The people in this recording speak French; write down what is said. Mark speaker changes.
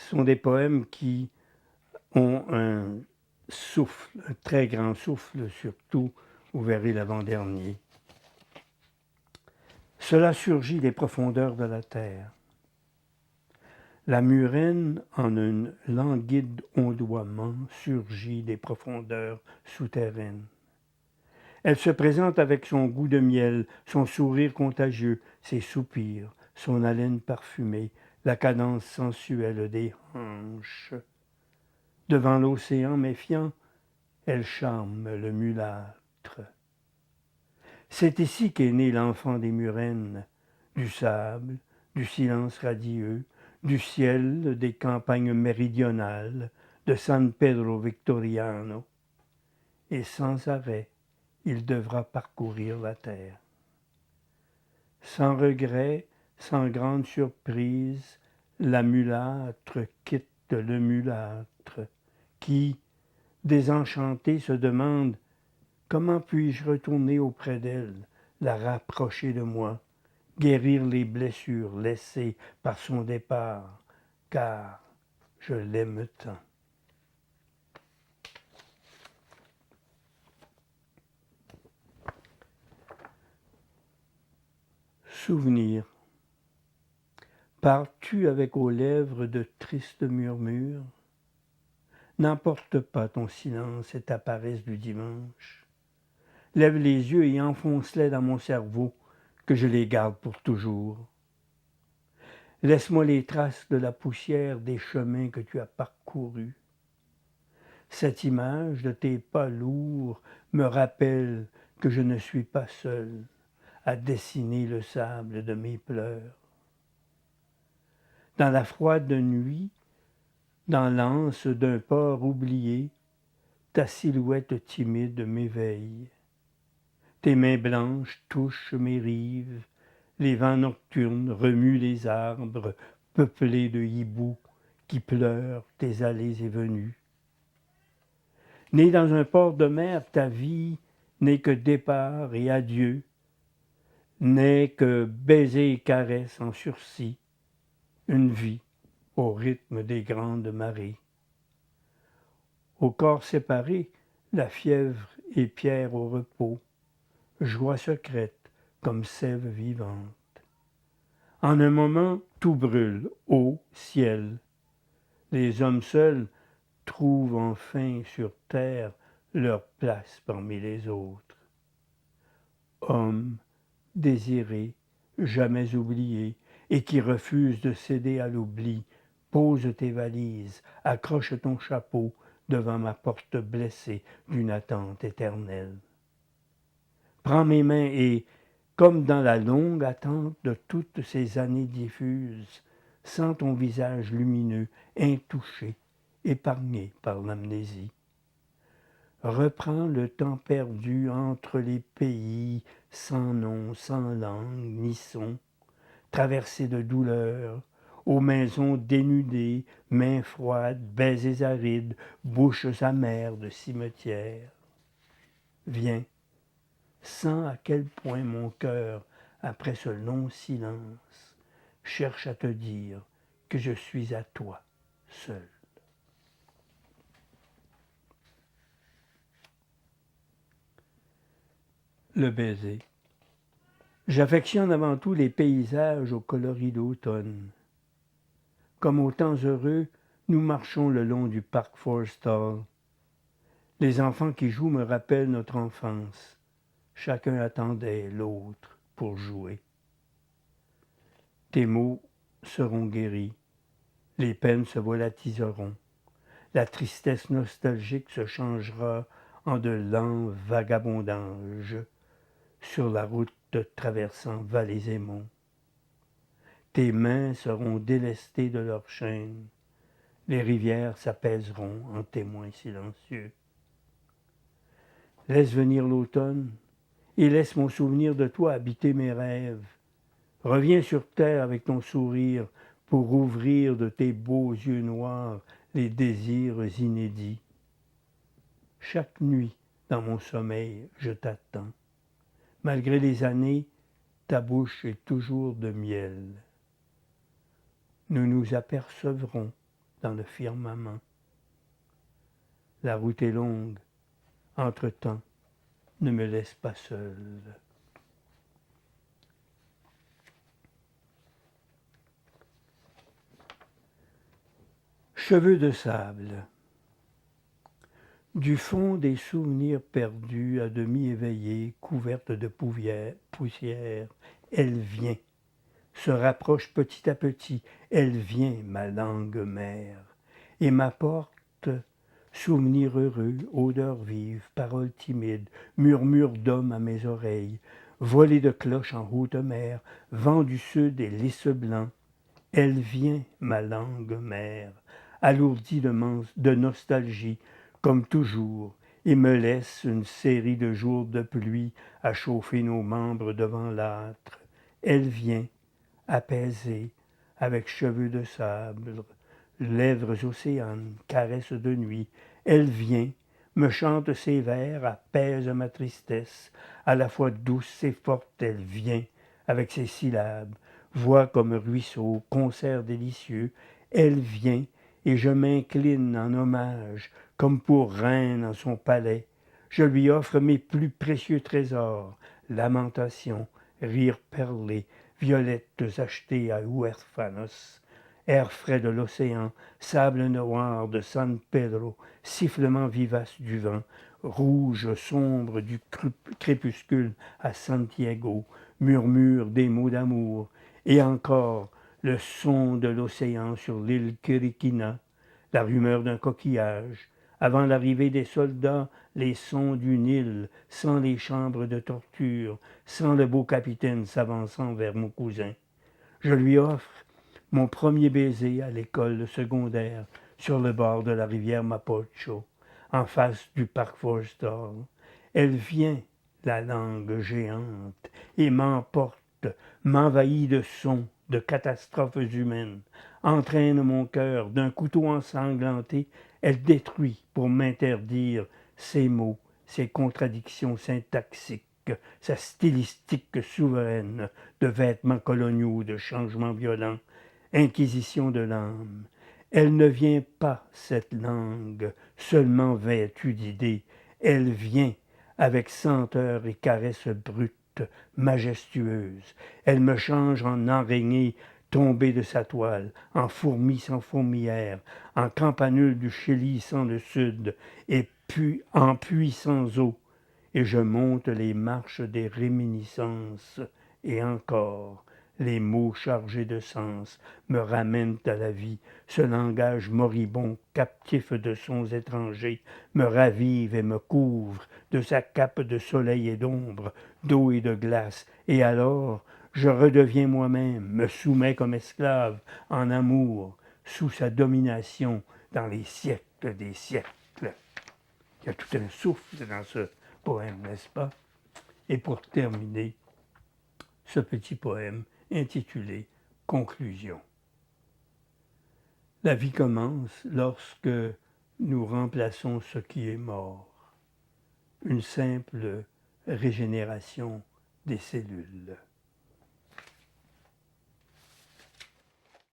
Speaker 1: sont des poèmes qui ont un souffle, un très grand souffle, surtout, vous verrez l'avant-dernier. Cela surgit des profondeurs de la terre. La murène, en un languide ondoiement, surgit des profondeurs souterraines. Elle se présente avec son goût de miel, son sourire contagieux, ses soupirs, son haleine parfumée, la cadence sensuelle des hanches. Devant l'océan méfiant, elle charme le mulâtre. C'est ici qu'est né l'enfant des murènes, du sable, du silence radieux, du ciel des campagnes méridionales, de San Pedro Victoriano. Et sans arrêt, il devra parcourir la terre. Sans regret, sans grande surprise, la mulâtre quitte le mulâtre, qui, désenchanté, se demande « Comment puis-je retourner auprès d'elle, la rapprocher de moi, guérir les blessures laissées par son départ, car je l'aime tant. » Souvenir. Pars-tu avec aux lèvres de tristes murmures? N'emporte pas ton silence et ta paresse du dimanche. Lève les yeux et enfonce-les dans mon cerveau, que je les garde pour toujours. Laisse-moi les traces de la poussière des chemins que tu as parcourus. Cette image de tes pas lourds me rappelle que je ne suis pas seul à dessiner le sable de mes pleurs. Dans la froide nuit, dans l'anse d'un port oublié, ta silhouette timide m'éveille. Tes mains blanches touchent mes rives, les vents nocturnes remuent les arbres peuplés de hiboux qui pleurent tes allées et venues. Né dans un port de mer, ta vie n'est que départ et adieu, n'est que baisers et caresses en sursis, une vie au rythme des grandes marées. Au corps séparé, la fièvre est pierre au repos, joie secrète comme sève vivante. En un moment, tout brûle, eau, ciel. Les hommes seuls trouvent enfin sur terre leur place parmi les autres. Hommes désirés, jamais oubliés, et qui refusent de céder à l'oubli, pose tes valises, accroche ton chapeau devant ma porte blessée d'une attente éternelle. Prends mes mains et, comme dans la longue attente de toutes ces années diffuses, sens ton visage lumineux, intouché, épargné par l'amnésie. Reprends le temps perdu entre les pays, sans nom, sans langue, ni son, traversés de douleur, aux maisons dénudées, mains froides, baisers arides, bouches amères de cimetière. Viens, sens à quel point mon cœur, après ce long silence, cherche à te dire que je suis à toi seul. Le baiser. J'affectionne avant tout les paysages aux coloris d'automne. Comme aux temps heureux, nous marchons le long du parc Forstall. Les enfants qui jouent me rappellent notre enfance. Chacun attendait l'autre pour jouer. Tes mots seront guéris, les peines se volatiseront, la tristesse nostalgique se changera en de lents vagabondages sur la route traversant vallées et monts. Tes mains seront délestées de leurs chaînes, les rivières s'apaiseront en témoins silencieux. Laisse venir l'automne et laisse mon souvenir de toi habiter mes rêves. Reviens sur terre avec ton sourire pour ouvrir de tes beaux yeux noirs les désirs inédits. Chaque nuit, dans mon sommeil, je t'attends. Malgré les années, ta bouche est toujours de miel. Nous nous apercevrons dans le firmament. La route est longue, entre-temps, ne me laisse pas seul. Cheveux de sable. Du fond des souvenirs perdus, à demi éveillés, couverte de poussière, elle vient, se rapproche petit à petit, elle vient, ma langue mère, et m'apporte souvenirs heureux, odeurs vives, paroles timides, murmures d'hommes à mes oreilles, volées de cloches en haute mer, vent du sud et lys blanc. Elle vient, ma langue mère, alourdie de nostalgie, comme toujours, et me laisse une série de jours de pluie à chauffer nos membres devant l'âtre. Elle vient, apaisée, avec cheveux de sable, lèvres océanes, caresses de nuit. Elle vient, me chante ses vers, apaise ma tristesse, à la fois douce et forte. Elle vient, avec ses syllabes, voix comme ruisseau, concert délicieux. Elle vient, et je m'incline en hommage, comme pour reine en son palais. Je lui offre mes plus précieux trésors, lamentations, rires perlés, violettes achetées à Huerfanos, air frais de l'océan, sable noir de San Pedro, sifflement vivace du vent, rouge sombre du crépuscule à Santiago, murmure des mots d'amour, et encore le son de l'océan sur l'île Kirikina, la rumeur d'un coquillage, avant l'arrivée des soldats, les sons d'une île, sans les chambres de torture, sans le beau capitaine s'avançant vers mon cousin. Je lui offre mon premier baiser à l'école secondaire, sur le bord de la rivière Mapocho, en face du parc Forrestal. Elle vient, la langue géante, et m'emporte, m'envahit de sons, de catastrophes humaines, entraîne mon cœur d'un couteau ensanglanté. Elle détruit pour m'interdire ses mots, ses contradictions syntaxiques, sa stylistique souveraine de vêtements coloniaux, de changements violents, inquisition de l'âme. Elle ne vient pas, cette langue, seulement vêtue d'idées. Elle vient avec senteur et caresses brutes, majestueuses. Elle me change en araignée tombée de sa toile, en fourmi sans fourmilière, en campanule du Chili sans le sud, et puis en puits sans eau. Et je monte les marches des réminiscences, et encore, les mots chargés de sens me ramènent à la vie. Ce langage moribond, captif de sons étrangers, me ravive et me couvre de sa cape de soleil et d'ombre, d'eau et de glace. Et alors, je redeviens moi-même, me soumets comme esclave, en amour, sous sa domination, dans les siècles des siècles. Il y a tout un souffle dans ce poème, n'est-ce pas? Et pour terminer, ce petit poème intitulé Conclusion. La vie commence lorsque nous remplaçons ce qui est mort, une simple régénération des cellules.